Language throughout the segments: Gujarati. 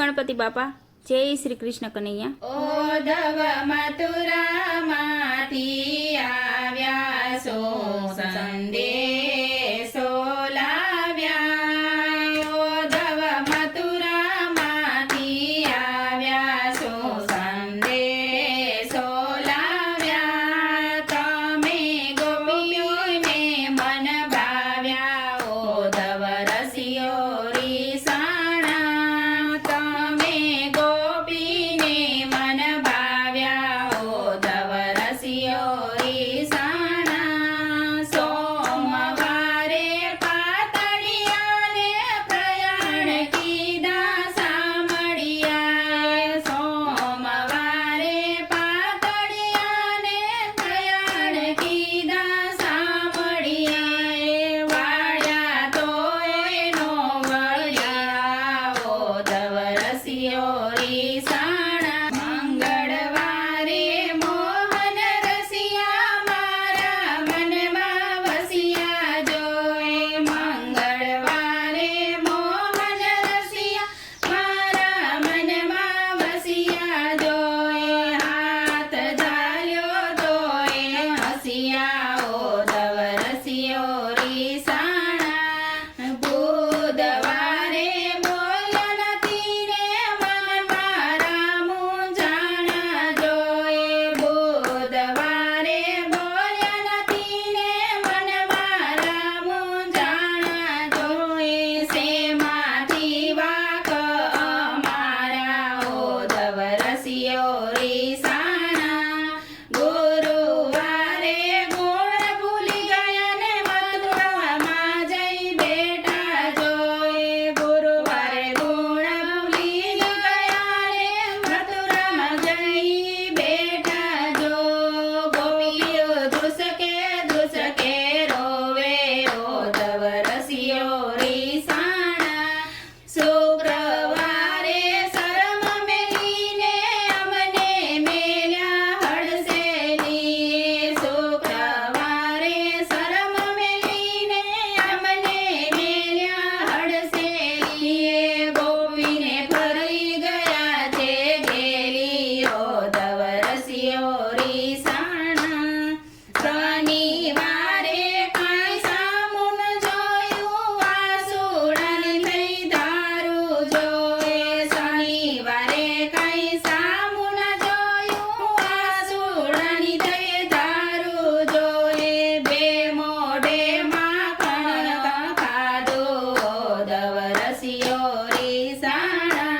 ગણપતિ બાપા, જય શ્રી કૃષ્ણ કનૈયા। ઓધવ મથુરામાંથી આવ્યા સો સંદેશો લાવ્યા। ઓધવ મથુરામાંથી આવ્યા સો સંદેશો લાવ્યા। તમે ગોપીઓને મન ભાવ્યા, ઓધવ રસિયો રીસાણા। તમે ગોપીને મન ભાવ્યા, ઓધવ રસિયો રીસાણા। સોમવારે પાતળિયાને પ્રયાણ કીધા સામળિયા। સોમવારે પાતળિયાને પ્રયાણ કીધા સામળિયા। વાળ્યા તો એનો વળ્યા, ઓધવ રસિયો રીસાણા। મંગળવારે મોહન રસિયા મારા મનમાં વસિયા જોય। મંગળવારે મોહન રસિયા મારા મનમાં વસિયા જોય। હાથ ઝાલ્યો તો એ હસિયા, ઓધવ રસિયો રીસાણા। બુધવારે બોલ્યા નથી ને મનમાં રામું જાણા જોય। બુધવારે બોલ્યા નથી ને મનમાં રામું જાણા જોય। શેમાંથી વાક અમારા, ઓધવ રસિયો રીસાણા। ગુરુવારે ગુણ ભૂલી ગયા ને મથુરામાં જઈ બેઠા જોય। ગુરુવારે ગુણ ભૂલી ગયા ને મથુરામાં જઈ બેઠા જો। ગોપીઓ ધ્રુસકે ધ્રુસકે રોવે, ઓધવ રસિયો રીસાણા। શુક્રવારે શરમ મેલીને અમને મેલ્યા હડસેલી। શુક્રવારે શરમ મેલીને અમને મેલ્યા હડસેલી। ગોપીને ફરી ગયા છે ઘેલી, ઓધવ રસિયો રીસાણા। શનિવારે કાંઈ સામું ન જોયું, વાસુડાની થઈ ધારું જોય। શનિવારે કાંઈ સામું ન જોયું, વાસુડાની થઈ ધારું જોય। બે મોઢે માખણ ખાધું, ઓધવ રસિયો રીસાણા।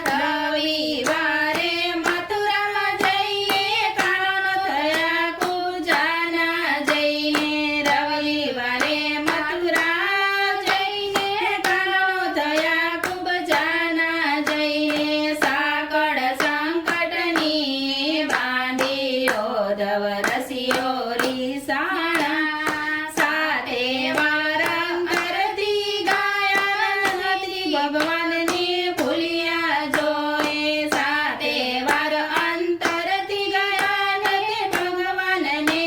રવિવારે મથુરામાં જઈને કાનન થયા ખૂબ જાના જઈને। રવિવારે મથુરા જઈને કાનનો થયા ખૂબ જાના જઈને। સાકળ સંકટની બાંધી, ઓધવ રસિયો રીસાણા। સાથે વાર અંતરથી ગાયા નથી ભગવાનને ભૂલ્યા જોય। સાથે વાર અંતરથી ગયા નથી ભગવાનને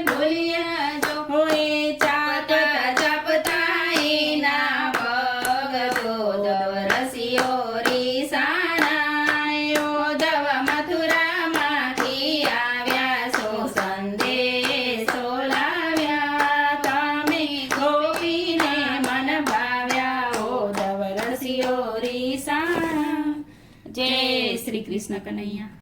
ભૂલ્યા જોય। ચાપતા ચાપતા એના પગ, ઓધવ રસિયો રીસાણા। ઓધવ મથુરામાંથી આવ્યા સો સંદેશો લાવ્યા। તમે ગોપીને મન ભાવ્યા, ઓધવ રસિયો રીસાણા। જય શ્રી કૃષ્ણ કનૈયા।